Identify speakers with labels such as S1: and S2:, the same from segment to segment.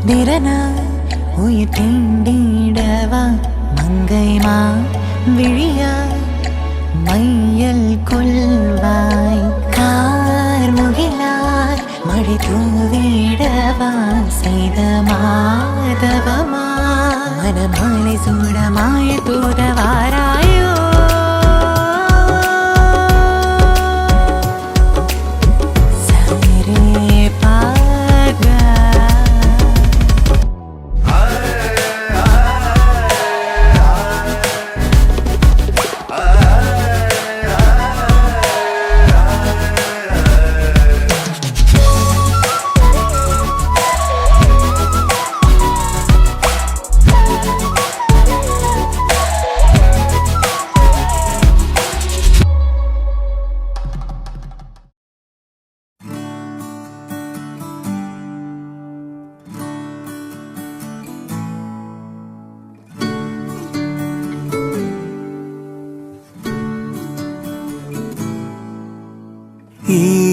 S1: திறனாய் உயிர் தீண்டிடவா மங்கைமா விழியாய் மையல் கொள்வாய் கார்முகிலாய் மழை தூவிடவா செய்த மாதவமா மனமாலை சூடமாய தூதவாராயோ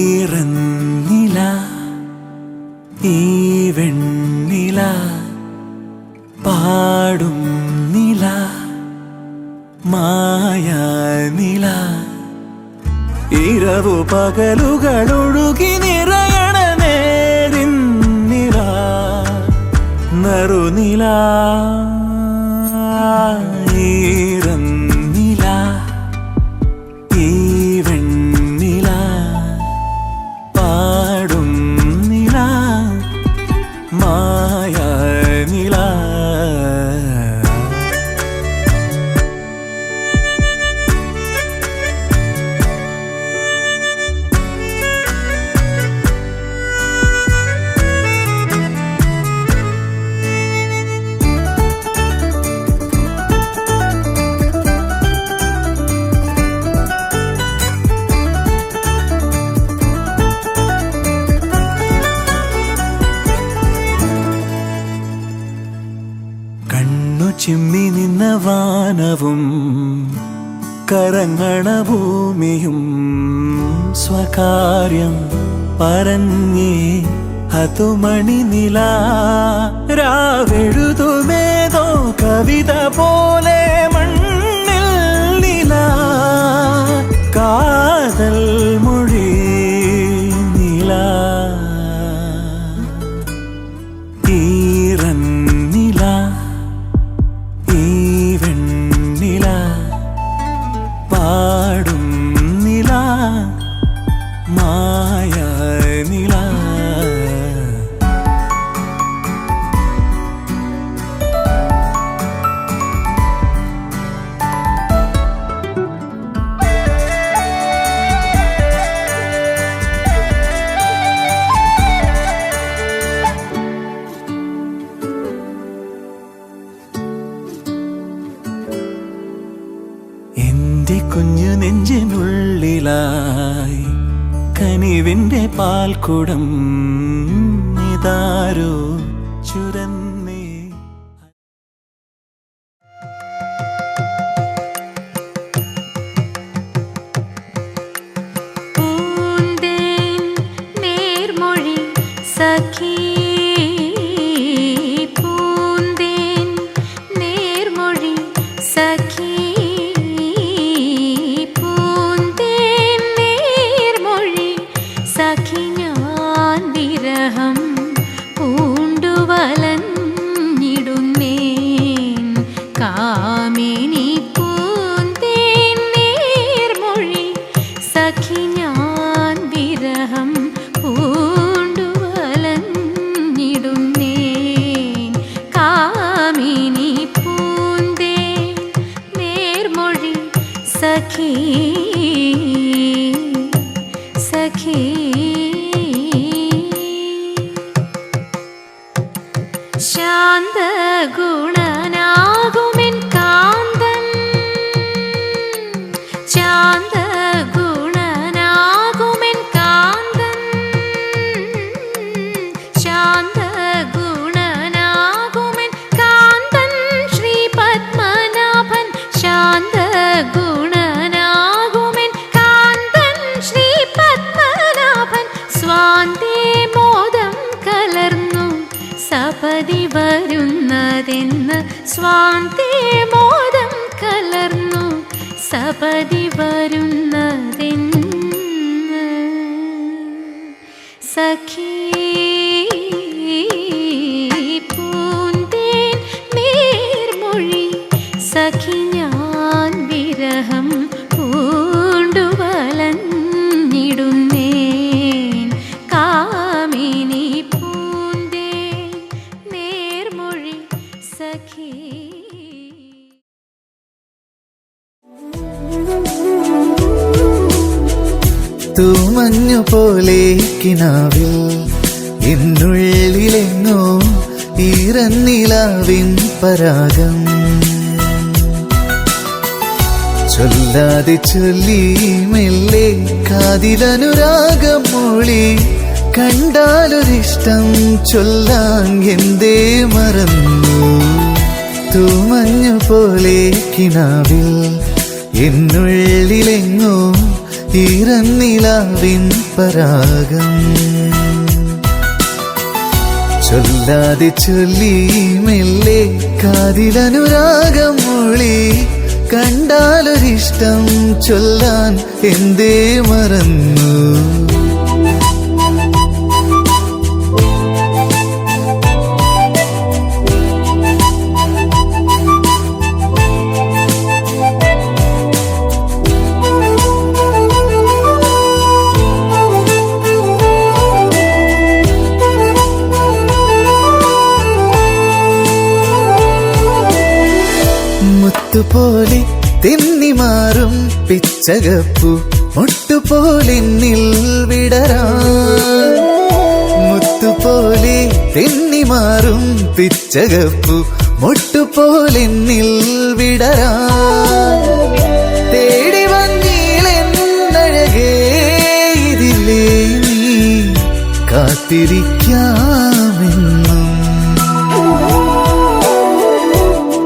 S2: ഈറന്നില ഈ വെണ്ണില പാടും നില മായാനില ഇരവു പകലുകളൊഴുകി നിറയണ നേരിന്നില നറുനില ഈറന്നില ഈ വെണ്ണില പാടും നില മായാനില ചിമ്മി നിന്ന വാനവും കറങ്ങണ ഭൂമിയും സ്വകാര്യം പറഞ്ഞേ അതുമണി നില രാവെഴുതുമേതോ കവിത പോലെ മണ്ണിൽ നില കാതൽ മൊഴി നില ഈറന്നില പാടും നില മായാനില എന്റെ കുഞ്ഞു നെഞ്ചിനുള്ളിലായി കനിവിന്റെ പാൽക്കുടം ഇതാരോ ചുരന്നേ.
S3: പൂന്തേൻ നേർമൊഴി സഖി പൂന്തേൻ നേർമൊഴി സഖി സഖി ഞാൻ വിരഹം പൂണ്ടുവലഞ്ഞിടുന്നേൻ കാമിനി പൂന്തേൻ നേർമൊഴി സഖി ഞാൻ വിരഹം പൂണ്ടുവലഞ്ഞിടുന്നേൻ കാമിനി പൂന്തേൻ നേർമൊഴി സഖി സഖി ശാന്ത ഗുണനാകുമെൻ കാന്തൻ ശാന്ത ഗുണനാകുമെൻ കാന്തൻ ശാന്ത ഗുണനാകുമെൻ കാന്തൻ ശ്രീ പത്മനാഭൻ ശാന്ത ഗുണനാകുമെൻ കാന്തൻ ശ്രീ പത്മനാഭൻ സ്വാന്തേ മോദം കലർന്നു സപതി വരുന്നതെന്ന് സ്വാന്തേ മോദം കലർന്നു സപതി വരുന്നതെന്ന് സഖീ പൂന്തേൻ നേർമൊഴി സഖി ഞാൻ വിരഹം പൂണ്ടുവലഞ്ഞിടുന്നേൻ കാമിനി പൂന്തേൻ നേർമൊഴി സഖി.
S4: തൂമഞ്ഞു പോലെ കിനാവിൽ എന്നുള്ളിലെങ്ങോ ഈറന്നിലാവിൻ പരാഗം ചൊല്ലാതെ ചൊല്ലി മെല്ലെ കാതിലനുരാഗം മൂളി കണ്ടാലൊരിഷ്ടം ചൊല്ലാൻ എന്തേ മറന്നു. തൂമഞ്ഞു പോലെ കിനാവിൽ എന്നുള്ളിലെങ്ങോ ഈറന്നിലാവിൻ പരാഗം ചൊല്ലാതെ ചൊല്ലി മെല്ലെ കാതിലനുരാഗം മൂളി കണ്ടാലൊരിഷ്ടം ചൊല്ലാൻ എന്തേ മറന്നു. മുത്തുപോലെ തെന്നിമാറും പിച്ചകപ്പു മുട്ടുപോലെന്നിൽ വിടരാൻ. മുത്തുപോലെ തെന്നിമാറും പിച്ചകപ്പു മുട്ടുപോലെന്നിൽ വിടരാൻ. തേടി വന്നീളെന്നഴകേ ഇതിലേ നീ കാത്തിരിക്കാമെന്നും.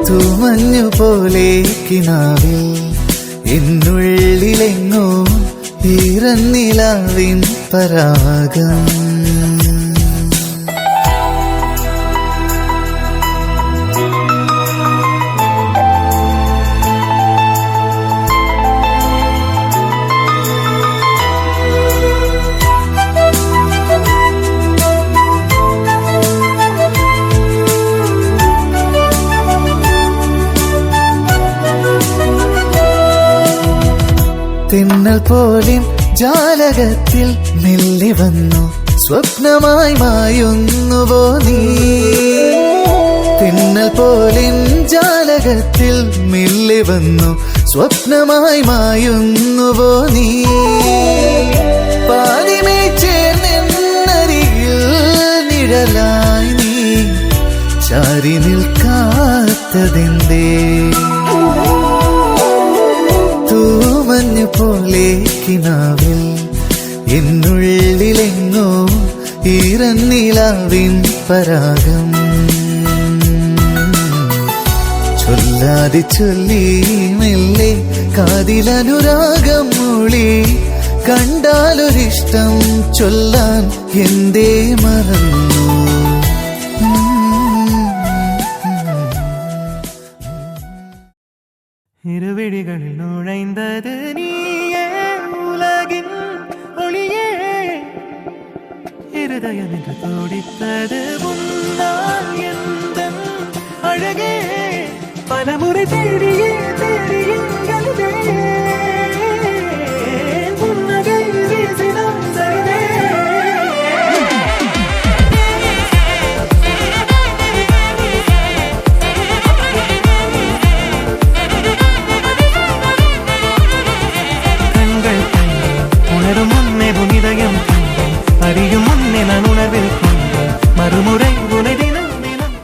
S4: തൂമഞ്ഞു പോലെ കിനാവിൽ എന്നുള്ളിലെങ്ങോ ഈറന്നിലാവിൻ പരാഗം. തിന്നൽ പോലെ ജാലകത്തിൽ മെല്ലെ വന്നു സ്വപ്നമായി മായുന്നുവോ നീ. തിന്നൽ പോലെ ജാലകത്തിൽ മെല്ലെ വന്നു സ്വപ്നമായി മായുന്നുവോ നീ. പാതിമേ ചേർന്നരികിൽ നിഴലായി നീ ചാരി നിൽക്കാത്തതെന്തേ. തൂമഞ്ഞു പോലെ കിനാവിൽ എന്നുള്ളിലെങ്ങോ ഈറന്നിലാവിൻ പരാഗം ചൊല്ലാതെ ചൊല്ലി മെല്ലെ കാതിലനുരാഗം മൂളി കണ്ടാലൊരിഷ്ടം ചൊല്ലാൻ എന്തേ മറന്നു.
S2: ഇരുവിഴികളിൽ நுழைந்தது நீயே உலகின் ஒளியே இருதயம் என்று துடித்தது உன்னால் எந்தன் அழகே பலமுறை தேடியே தேடியே புன்னகை வீசினான் சரிதே. புனிதயம் அறியும் முன்னே நான் உணர்வில் கொண்டு மறுமுறை உனை தினம் தினம்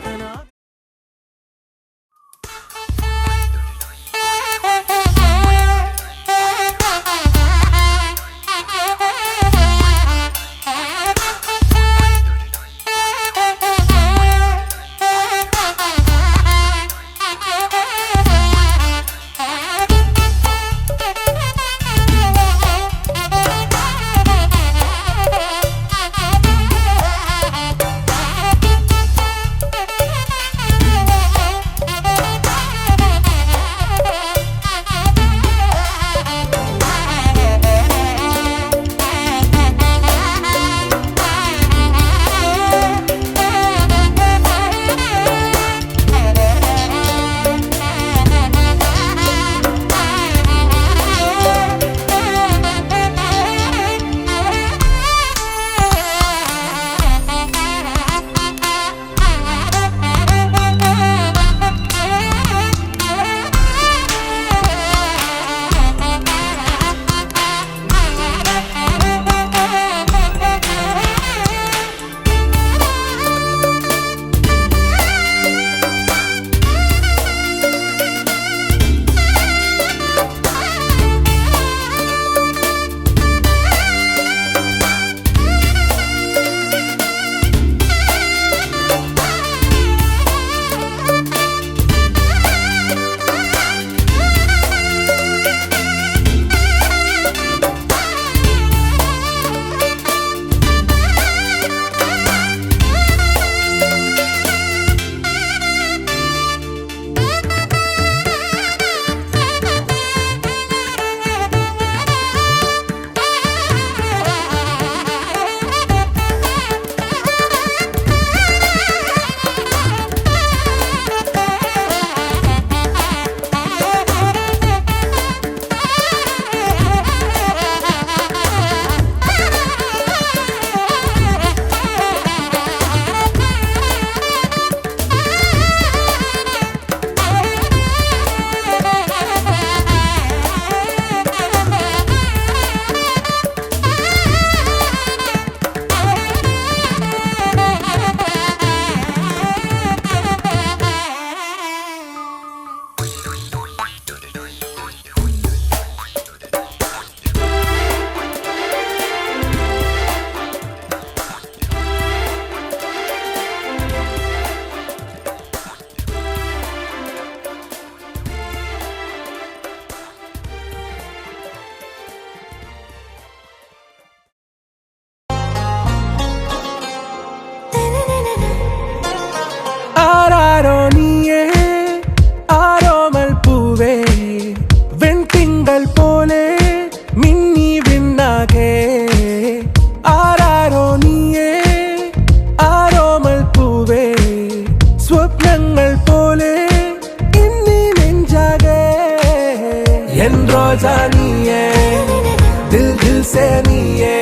S2: സേ നീയേ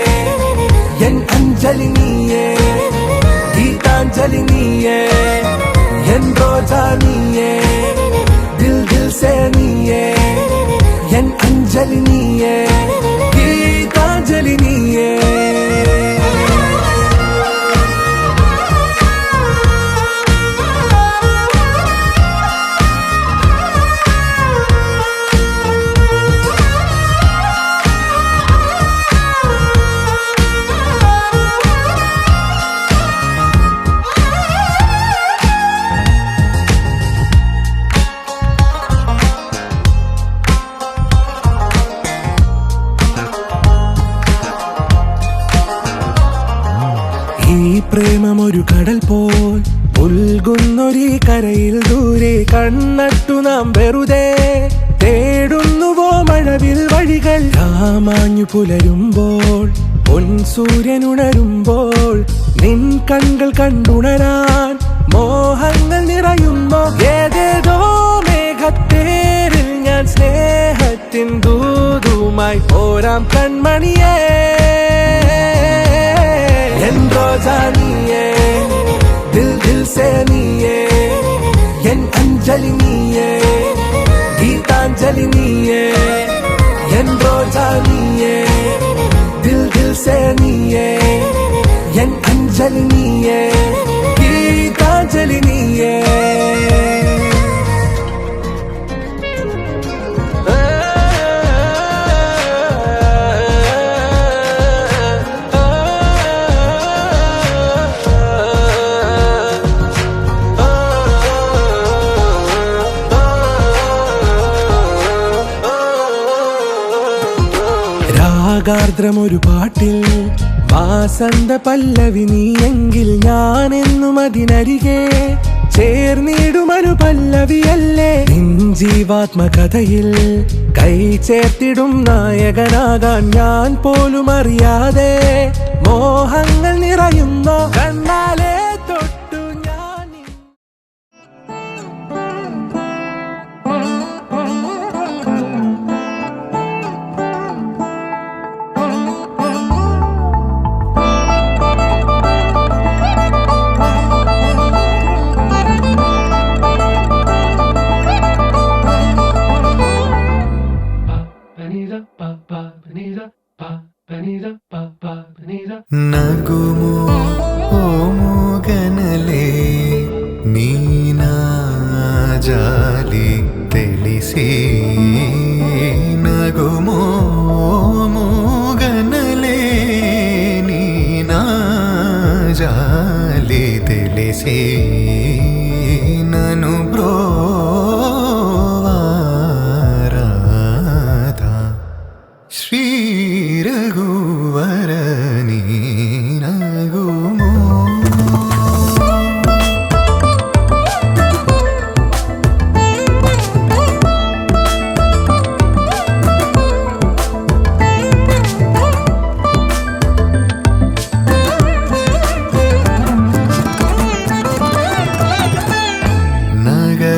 S2: എൻ അഞ്ജലി നീയേ ഗീതാഞ്ജലി നീയേ എൻ റോജാ നീയേ ദിൽ ദിൽ സേ നീയേ എൻ അഞ്ജലി നീയേ ഗീതാഞ്ജലി നീയേ ഈ പ്രേമമൊരു കടൽ പോൽ ഉൽകുന്നൊരു കരയിൽ ദൂരെ കണ്ണട്ടു നാം വെറുതെ തേടുന്നുവോ മഴവിൽ വഴികൾ രാമാഞ്ഞു പുലരുമ്പോൾ പൊൻ സൂര്യനുണരുമ്പോൾ നിൻ കൺകൾ കണ്ടുണരാൻ മോഹങ്ങൾ നിറയുമ്പോ ഏതേതോ മേഘത്തേരിൽ ഞാൻ സ്നേഹത്തിൻ ദൂതുമായി പോരാം കൺമണിയേ എൻ റോജാ നീയേ ദിൽ ദിൽ സേ നീയേ എൻ അഞ്ജലി നീയേ ഗീതാഞ്ജലി നീയേ എൻ റോജാ നീയേ ദിൽ ദിൽ സേ നീയേ എൻ അഞ്ജലി നീയേ ഗീതാഞ്ജലി നീയേ രാഗാർദ്രമൊരു പാട്ടിൽ വാസന്ത പല്ലവി നീയെങ്കിൽ ഞാനെന്നും അതിനരികെ ചേർന്നിടുമൊരു പല്ലവിയല്ലേ നിൻ ജീവാത്മകഥയിൽ കൈ ചേർത്തിടും നായകനാകാൻ ഞാൻ പോലും അറിയാതെ മോഹങ്ങൾ നിറയുന്നോ കണ്ണാലെ തൊട്ടു ഞാൻ
S4: ನಗುಮೋ ಓ ಮೂಗನಲೆ ನೀನಾ ಜಾಲಿ ತಿಳಿಸಿ ನಗುಮೋ ಮೂಗನಲೆ ನೀನಾ ಜಾಲಿ ತಿಳಿಸಿ ನನು ಬ್ರೋವಾರಾಧ ಶ್ರೀ ರಘುವರ ನೀನಗುಮೋ ನಗರ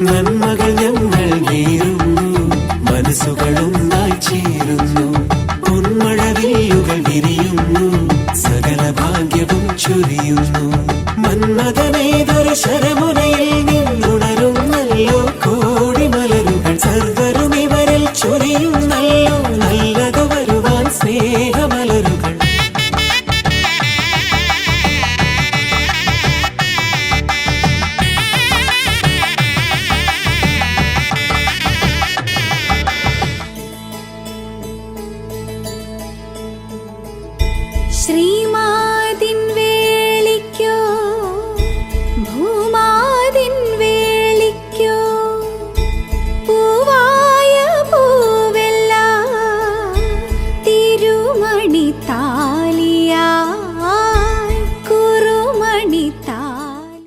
S2: നന്മകൾ ഞങ്ങൾ നേരുന്നു, മനസ്സുകളൊന്നായി ചേരുന്നു, പൊന്മഴവില്ലുകൾ വിരിയുന്നു, സകല ഭാഗ്യവും ചൊരിയുന്നു. മന്മഥനേതൊരു ശരമുനയിൽ നിന്നുണരുന്നല്ലോ കോടി മലരുകൾ, സർവരും ഇവരിൽ ചൊരിയുന്നല്ലോ നല്ലതു വരുവാൻ സ്നേഹമലരുകൾ.
S3: ശ്രീമാതിൻ വേളിക്കോ ഭൂമാതിൻ വേളിക്കോ പൂവായ പൂവെല്ലാം തിരുമണി താലിയായി കുറുമണി താലി.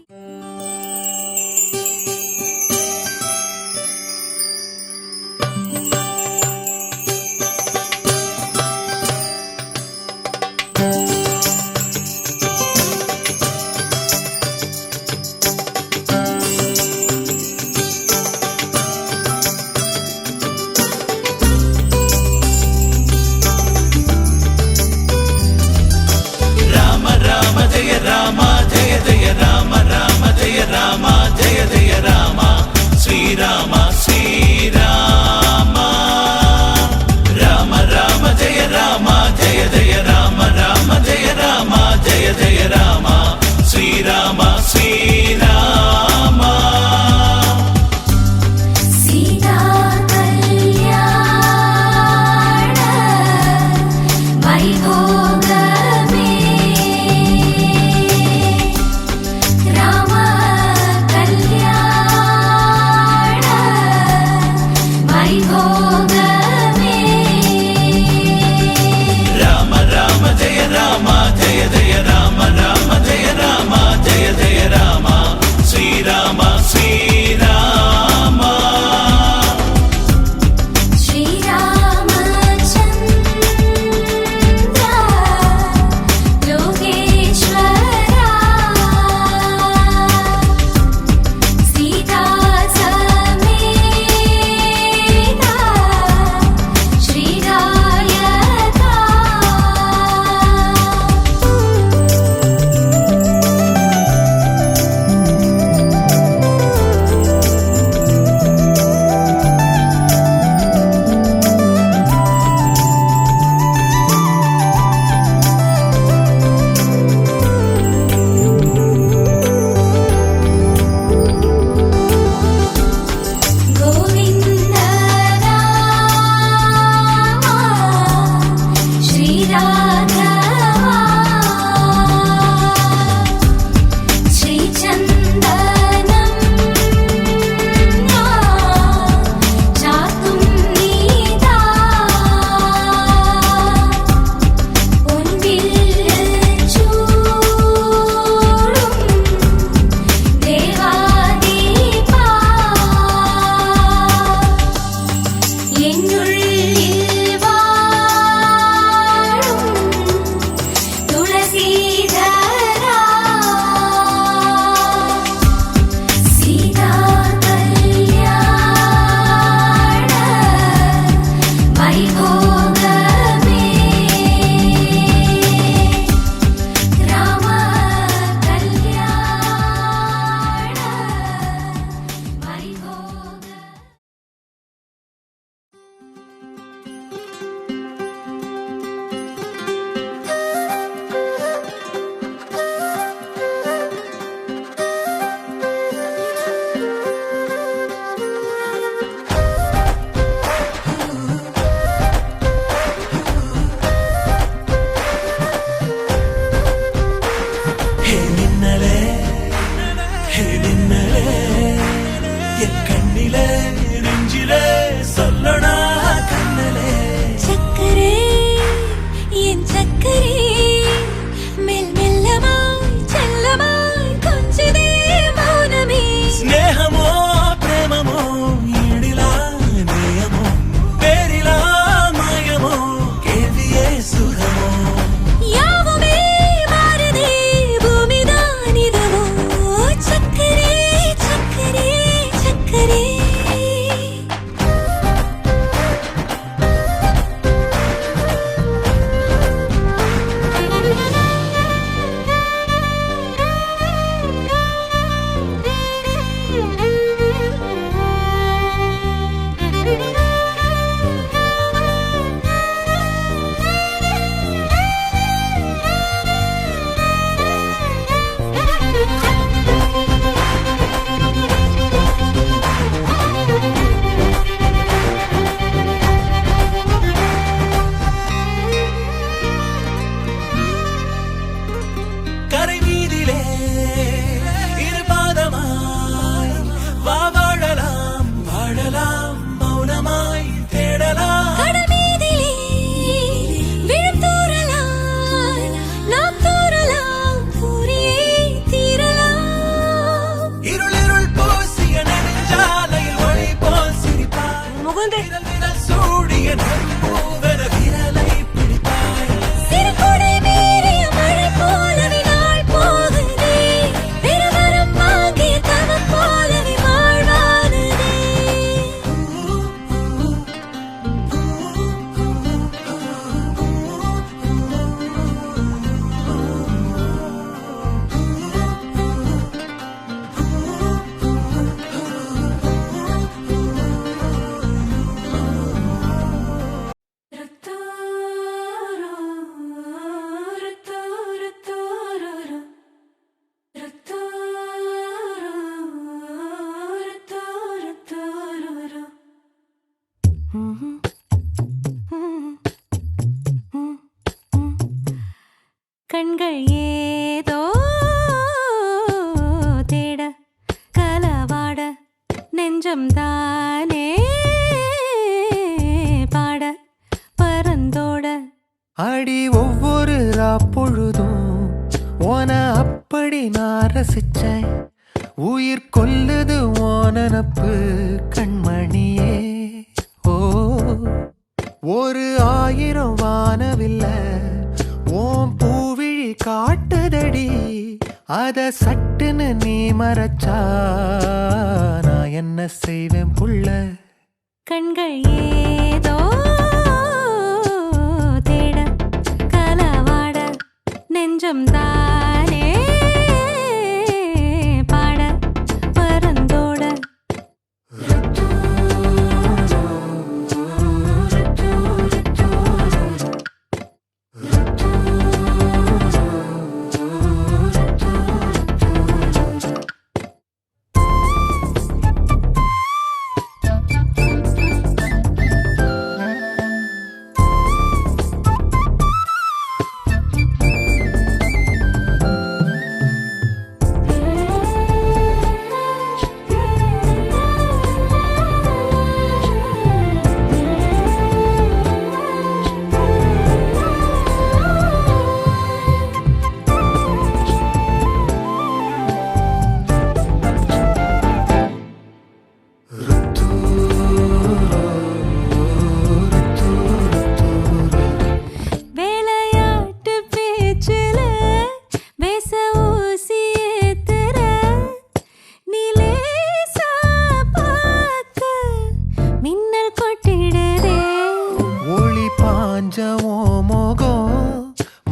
S2: శ్రీరామ శ్రీరామ రామ రామ జయ రామ జయ జయ రామ రామ జయ రామ జయ జయ రామ శ్రీరామ శ్రీరామ.
S3: സീതാ കല്യാണ വൈഭോഗമേ രാമ കല്യാണ വൈഭോഗമേ
S2: രാമ രാമ ജയ രാമ ജയ ജയ രാമ രാമ ജയ രാമ ജയ ജയ രാമ
S1: கண்கள் ஏதோ தேட கலவாட நெஞ்சம் தானே பாட பரந்தோட
S2: அடி ஒவ்வொரு பொழுதும் ஓன அப்படி நான் ரசிச்சேன் உயிர் கொல்லுது ஓனப்பு கண்மணியே ஓ ஒரு 1000 வானவில்ல ஓம் பூவிழி காட்டுதடி அத சட்டுன்னு நீ மறைச்சா நான் என்ன செய்வேன் புள்ள
S1: கண்கள் ஏதோ தேட கலவாட நெஞ்சம் தானே பாட பரந்தோட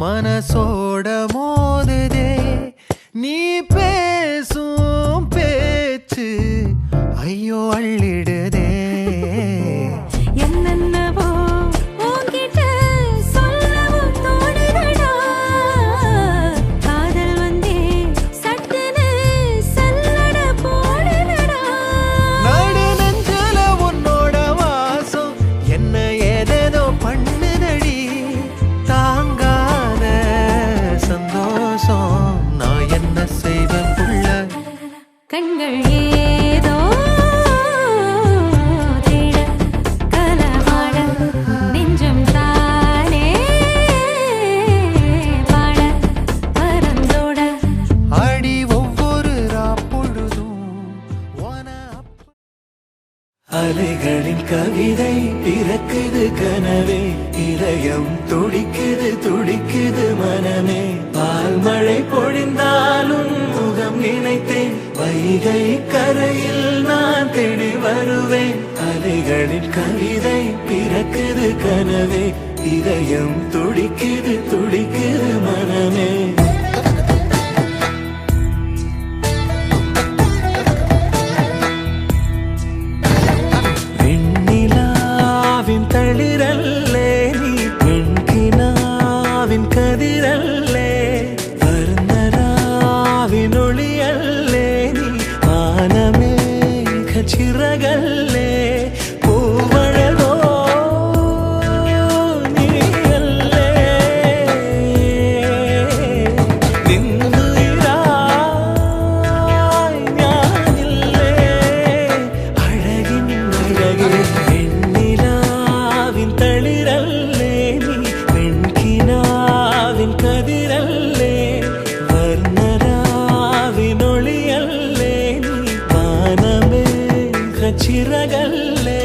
S2: மனசோட மோதுதே நீ பேசும் பேச்சு ஐயோ அள்ளிடுதே
S1: என்னென்னவோ உன்கிட்ட சொல்லவும் தோணுதடா காதல் வந்தே சட்டுன்னு சல்லட போடுதடா
S2: நடு நெஞ்சில உன்னோட வாசம் என்ன ஏதேதோ பண்ணுதடி தாங்காத சந்தோஷம் நான் என்ன செய்வேன் புள்ள
S1: கண்கள் ஏதோ தேட கலவாட நெஞ்சம் தானே பாட பரந்தோட
S2: அடி ஒவ்வொரு பொழுதும் அலைகளின் கவிதை பிறக்குது கனவே இதயம் துடிக்குது துடிக்குது மனமே பால் மழை பொழிந்தாலும் முகம் நினைத்தேன் வைகை கரையில் நான் தேடி வருவேன் அலைகளின் கவிதை பிறக்குது கனவே இதயம் துடிக்குது துடிக்குது மனமே வெண்ணிலாவின் தளிரல்லே நீ வெண்கினாவின் கதிரல்லே வர்ணராவின் ஒளியல்லே நீ வானமேக சிறகல்லே பூவழகோ நீ அல்லே நின்னுயிராய் ஞானில்லே அழகின் அழகே வெண்ணிலாவின் தளிரல்லே நீ வெண்கினாவின் கதிரல்லே வர்ணராவின் ஒளியல்லே நீ வானமேக சிறகல்லே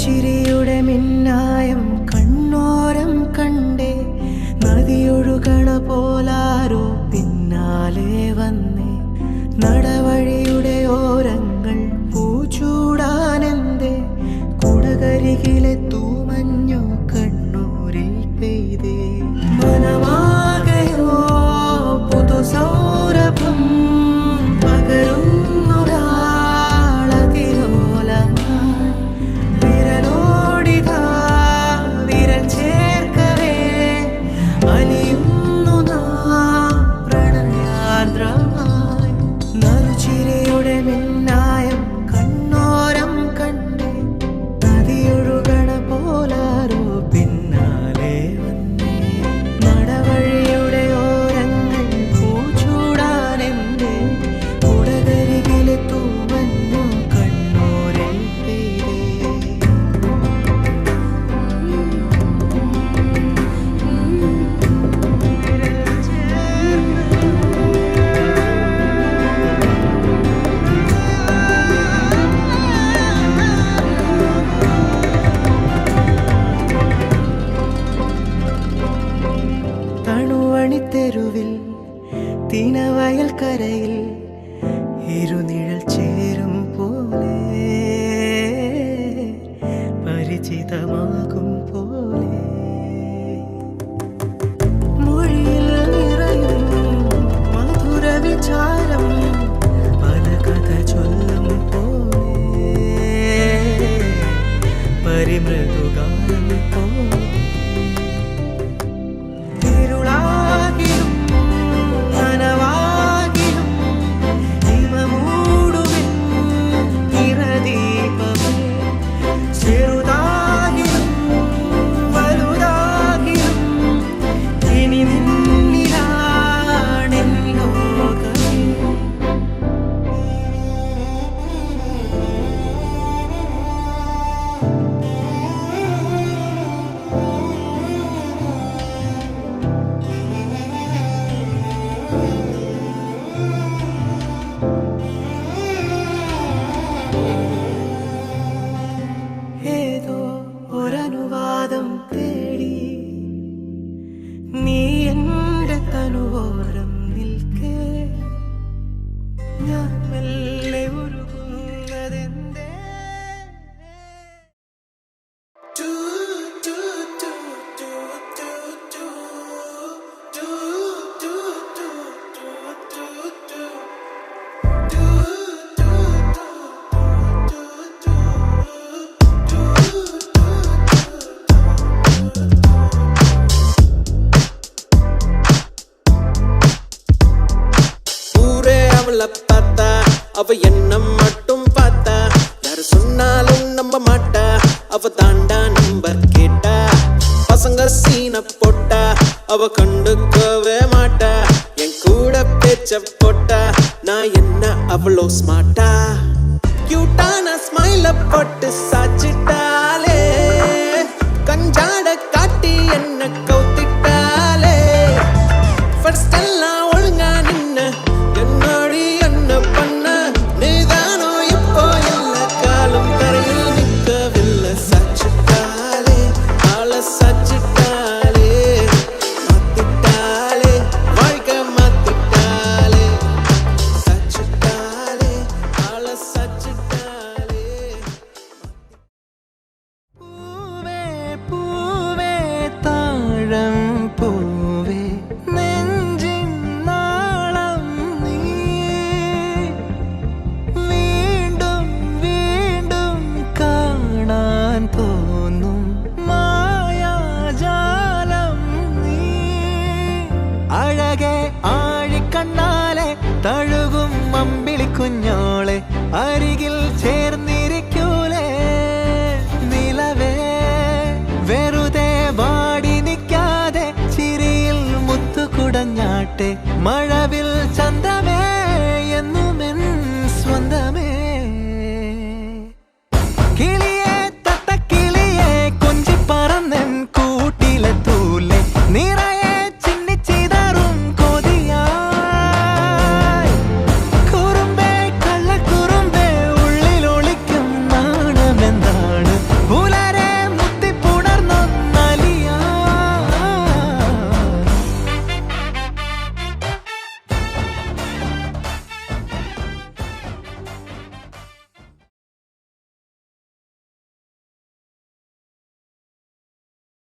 S2: നറുചിരിയുടെ മിന്നായം കണ്ണോരം കണ്ടേ നദിയൊഴുകണ പോലാരോ പിന്നാലെ വന്നേ നടവഴിയുടെ ഓരങ്ങൾ പൂച്ചൂടാനെന്തേ കുടകരികിലെ തൂമഞ്ഞോ കണ്ണൂരിൽ പെയ്തേ മനമാകയോ പുതുസൗരഭം പകരുന്നൊരാളതിലോലമായി വിരലോടിതാ വിരൽ ചേർക്കവേ അലിയുന്നു നാം പ്രണയാർദ്രമായി നറുചിരിയുടെ മിന്നായം കണ്ണോരം കണ്ടേ നദിയൊഴുകണ പോലാരോ പിന്നാലെ വന്നേ നടവഴിയുടെ ഓരങ്ങൾ പൂച്ചൂടാനെന്തേ കുടകരികിലെ തൂമഞ്ഞു കണ്ണൂരിൽ പെയ്തേ തണുവണിത്തെരുവിൽ തിനവയൽ കരയിൽ ഇരുനിഴൽ ചേരും പോലെ പരിചിതമാകും പോലെ മൊഴിയിൽ നിറയും മധുര വിചാരം പല കഥ ചൊല്ലും പോലെ പരിമൃദുഗാനം പോലെ ഇരുളാകിലും നനവാകിലും ഹിമമൂടുമെൻ നിറദീപമേ ചെറുതാകിലും വലുതാകിലും ഇനി നിന്നിലാണെൻ ലോകമേ ഏതോ ഒരനുവാദം തേടി നീ എൻ്റെ തനുവോരം നിൽക്കേ ഞാൻ മെല്ലെ ഉരുകുന്നതെന്തേ
S5: ஊரே அவளை பார்த்தா அவ என்ன மட்டும் பார்த்தா யாரு சொன்னாலும் நம்ப மாட்டா அவ தாண்டா நம்பர் கேட்டா பசங்க சீன போட்டா அவ கண்டுக்கவே மாட்டா என் கூட பேச்ச போட்டா நான் என்ன அவ்வளோ ஸ்மார்ட்டா கியூட்டான ஸ்மைல போட்டு சாச்சிட்டாலே கஞ்சாட காட்டி என்ன கவுத்திட்டாலே ஃபர்ஸ்ட் எல்லாம் ஒழுங்கா நின்ன என்னடி என்ன பண்ண நீதானோ இப்போ இல்ல காலம் கரையில் நிற்கவில்லை சாச்சிட்டாலே ஆள சாச்சிட்டாலே மாத்திட்டாலே வாழ்க்கை மாத்திட்டாலே சாச்சிட்டாலே ஆள சாச்சிட்டாலே
S2: പൂവേ പൂവേ താഴം പൂവേ നെഞ്ചിൻ നാളം നീ വീണ്ടും വീണ്ടും കാണാൻ തോന്നും മായാജാലം നീ അഴകെ ആഴിക്കണ്ണാലെ തഴുകും അമ്പിളിക്കുഞ്ഞോളെ അരികിൽ ചേർന്നിരിക്കൂലേ നിലവേ വെറുതെ വാടി നിൽക്കാതെ ചിരിയിൽ മുത്തുകുടഞ്ഞാട്ടെ മഴവിൽ ചന്തമേ എന്ന്